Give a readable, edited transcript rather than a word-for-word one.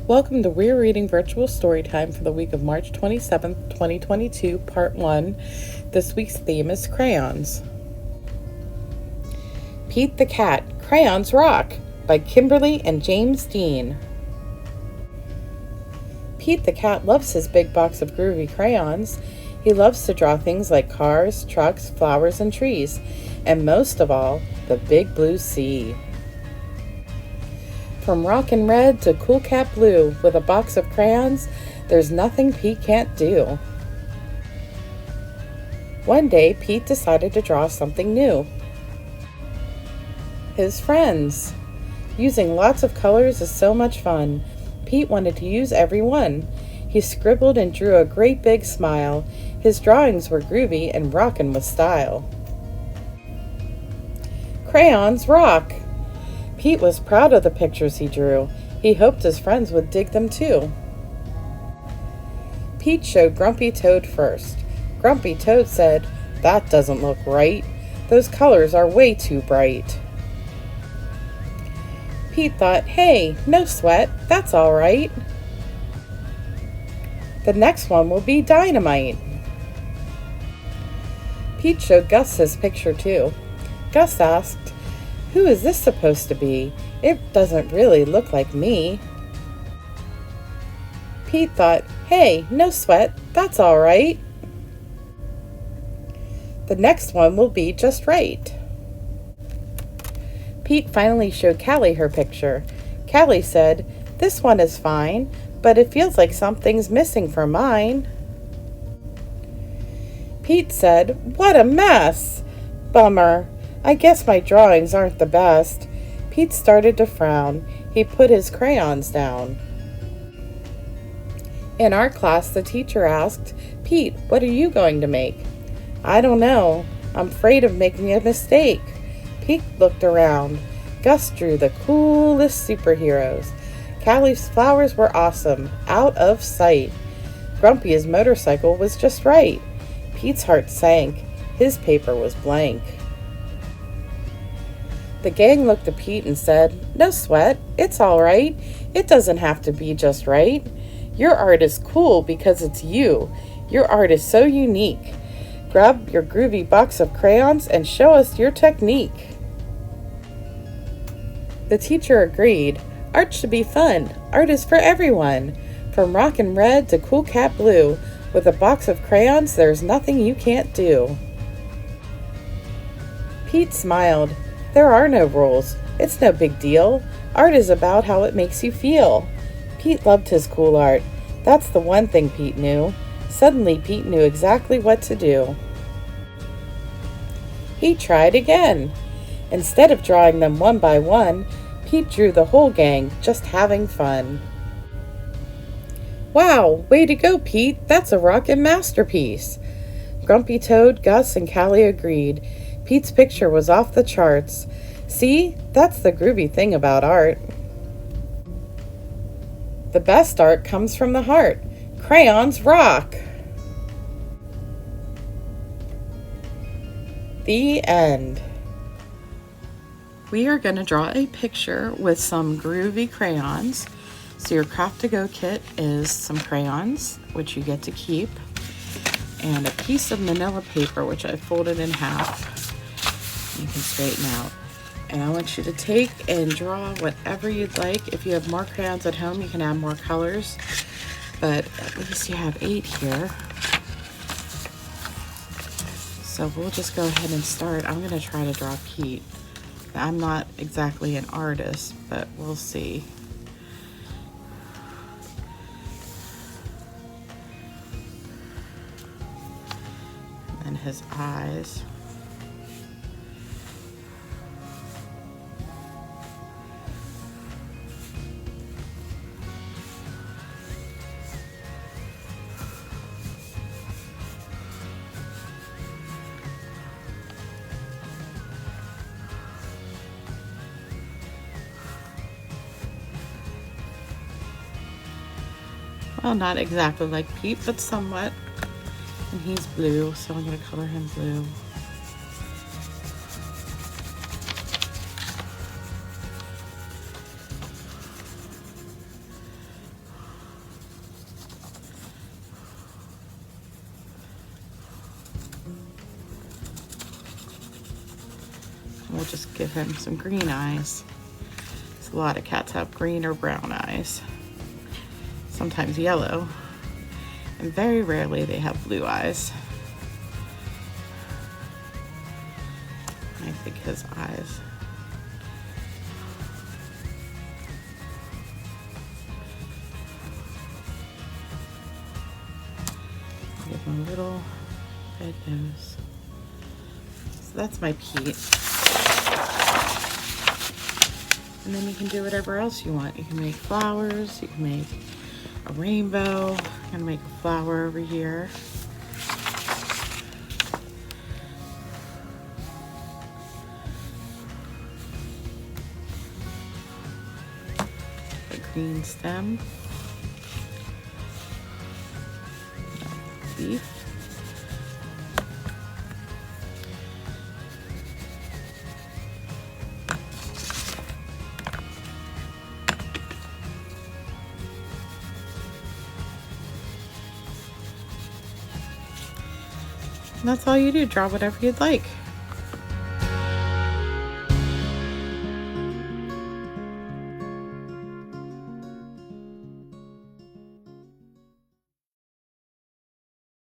Welcome to We're Reading Virtual Storytime for the week of March 27th, 2022, Part 1. This week's theme is Crayons. Pete the Cat, Crayons Rock by Kimberly and James Dean. Pete the Cat loves his big box of groovy crayons. He loves to draw things like cars, trucks, flowers, and trees, and most of all, the big blue sea. From rockin' red to cool cat blue, with a box of crayons, there's nothing Pete can't do. One day, Pete decided to draw something new. His friends. Using lots of colors is so much fun. Pete wanted to use every one. He scribbled and drew a great big smile. His drawings were groovy and rockin' with style. Crayons rock! Pete was proud of the pictures he drew. He hoped his friends would dig them too. Pete showed Grumpy Toad first. Grumpy Toad said, "That doesn't look right. Those colors are way too bright." Pete thought, "Hey, no sweat, that's all right. The next one will be dynamite." Pete showed Gus his picture too. Gus asked, "Who is this supposed to be? It doesn't really look like me." Pete thought, "Hey, no sweat, that's all right. The next one will be just right." Pete finally showed Callie her picture. Callie said, "This one is fine, but it feels like something's missing from mine." Pete said, "What a mess! Bummer. I guess my drawings aren't the best." Pete started to frown. He put his crayons down. In art class, the teacher asked, "Pete, what are you going to make?" "I don't know. I'm afraid of making a mistake." Pete looked around. Gus drew the coolest superheroes. Callie's flowers were awesome, out of sight. Grumpy's motorcycle was just right. Pete's heart sank. His paper was blank. The gang looked at Pete and said, "No sweat, it's all right. It doesn't have to be just right. Your art is cool because it's you. Your art is so unique. Grab your groovy box of crayons and show us your technique." The teacher agreed. Art should be fun. Art is for everyone. From rockin' red to cool cat blue, with a box of crayons, there's nothing you can't do. Pete smiled. "There are no rules. It's no big deal. Art is about how it makes you feel." Pete loved his cool art. That's the one thing Pete knew. Suddenly, Pete knew exactly what to do. He tried again. Instead of drawing them one by one, Pete drew the whole gang, just having fun. "Wow, way to go, Pete. That's a rockin' masterpiece." Grumpy Toad, Gus, and Callie agreed. Pete's picture was off the charts. See, that's the groovy thing about art. The best art comes from the heart. Crayons rock! The end. We are going to draw a picture with some groovy crayons. So your craft to go kit is some crayons, which you get to keep, and a piece of manila paper, which I folded in half. You can straighten out. And I want you to take and draw whatever you'd like. If you have more crayons at home, you can add more colors, but at least you have 8 here. So we'll just go ahead and start. I'm going to try to draw Pete. I'm not exactly an artist, but we'll see. And his eyes. Well, not exactly like Pete, but somewhat. And he's blue, so I'm going to color him blue. We'll just give him some green eyes. A lot of cats have green or brown eyes, sometimes yellow, and very rarely they have blue eyes. I think his eyes. Give him a little red nose. So that's my Pete. And then you can do whatever else you want. You can make flowers, you can make a rainbow. I'm gonna make a flower over here. A green stem. Leaf. And that's all you do, draw whatever you'd like.